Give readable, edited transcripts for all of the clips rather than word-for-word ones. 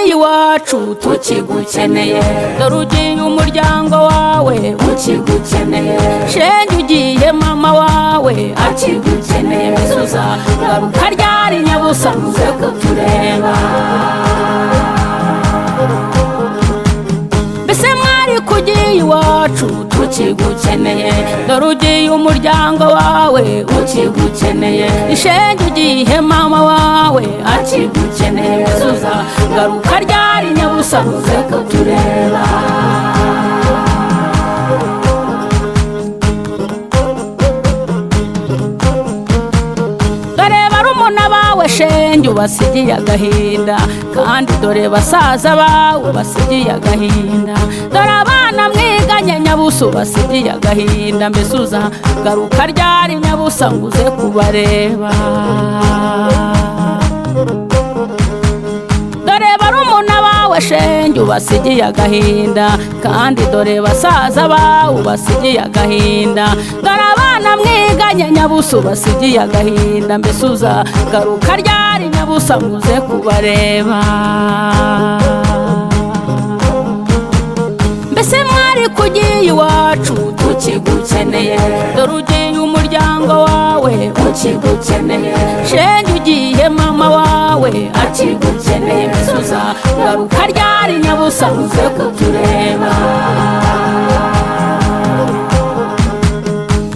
iwacu tukigukeneye, dore ugiye umuryango wawe ukigukeneye, shenge ugiye mama wawe akigukeneye, Mizuza garuka ryari Nyabusa muze kutureba. Mbese mwari kugiye iwacu tukigukeneye, dore ugiye umuryango wawe ukigukeneye, shenge ugiye mama wawe akigukeneye, Mizuza garuka ryari Nyabusa muze kutureba. Shenge ubasigiye agahinda, kandi dore basaza bawe ubasigiye agahinda, dore abana mwiganye Nyabusa ubasigiye agahinda, Mizuza garuka ryari Nyabusa nguze kubareba. Dore barumuna bawe shenge ubasigiye agahinda, kandi dore basaza bawe ubasigiye agahinda, dore abana mwiganye Nyabusa ubasigiye agahinda, Mizuza garuka ryari Nyabusa nguze kubareba. Mbese mwari kugiye iwacu tukigukeneye, dore ugiye umuryango wawe ukigukeneye, shenge ugiye mama wawe akigukeneye, Mizuza garuka ryari Nyabusa nguze kutureba.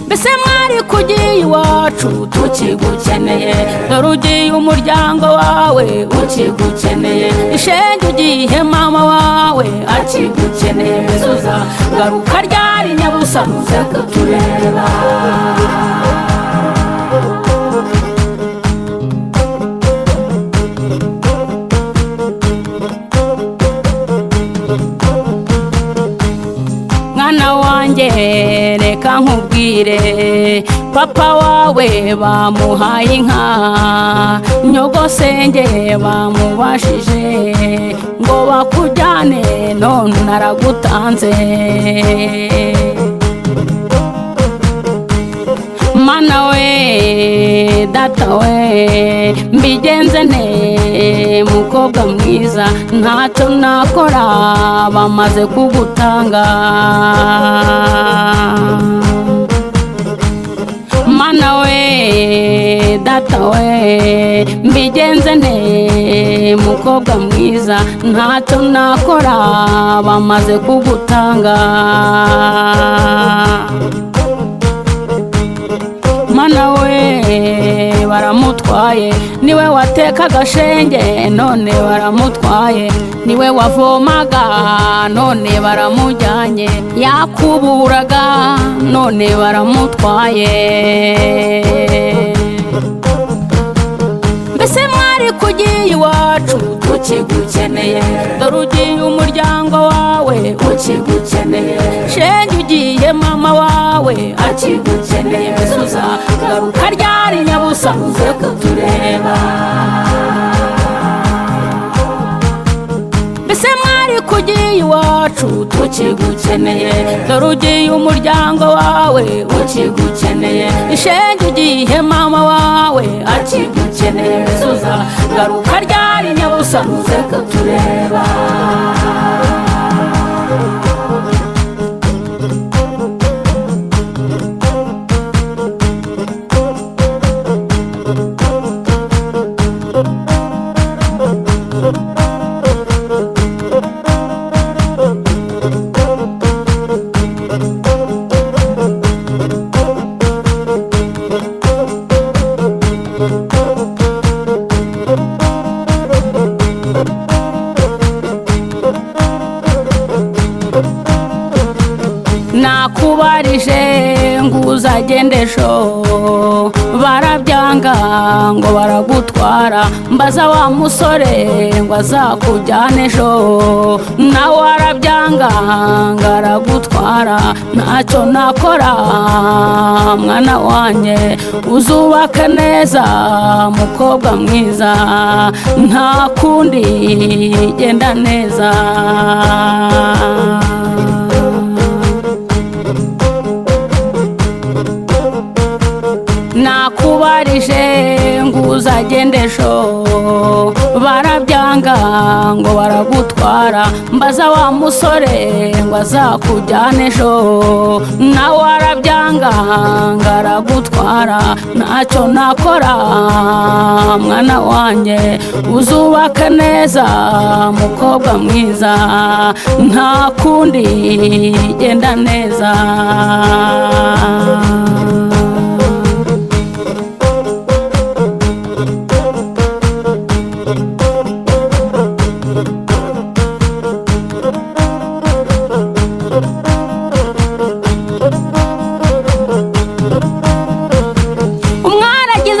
Mbese mwari kugiye iwacu tukigukeneye, dore ugiye umuryango wawe ukigukeneye, shenge ugiye mama wawe akigukeneye, Mizuza garuka ryari Nyabusa muze kutureba. Mwana wanjye reka nkubwire, papa wawe bamuhaye inka, nyogosenge bamubashije ngo bakujyane, none naragutanze. Mana we data we mbigenze nte mukobwa mwiza, ntacyo nakora bamaze kugutanga. Mana we data we mbigenze nte mukobwa mwiza, ntacyo nakora bamaze kugutanga. Mana we baramutwaye, niwe watekaga shenge none baramutwaye, niwe wavomaga none baramujyanye, yakuburaga none baramutwaye. Mbese mwari kugiye iwacu tukigukeneye, dore ugiye umuryango wawe ukigukeneye, shenge ugiye mama wawe akigukeneye, Mizuza garuka ryari Nyabusa muze kutureba. Mbese mwari kugiye iwacu tukigukeneye, dore ugiye umuryango wawe ukigukeneye, shenge ugiye mama wawe akigukeneye, Mizuza garuka ryari Nyabusa muze kutureba. Nakubarije ngo uzagende sho, barabyanga ngo baragutwara, mbaza wa musore ngo azakujyane sho, nawe arabyanga ngo aragutwara, ntacyo nakora mwana wanjye, uzubake neza mukobwa mwiza, nta kundi genda neza. Nakubarije ngo uzagende sho, barabyanga ngo baragutwara mbaza wa musore ngo azakujyane ejo nawe arabyanga ngo aragutwara ntacyo nakora mwana wanjye uzubake neza mukobwa mwiza nta kundi genda neza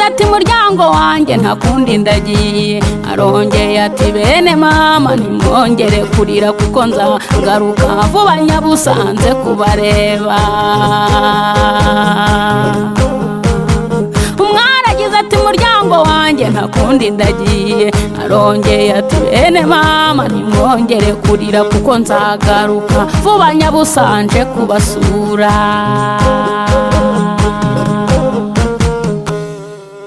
ati muryango wanjye nta kundi ndagiye arongeye ati bene mama nimwongere kurira kuko nzagaruka vuba nyabusanze kubareba umwana agize ati muryango wanjye nta kundi ndagiye arongeye ati bene mama nimwongere kurira kuko nzagaruka vuba nyabusanze kubasura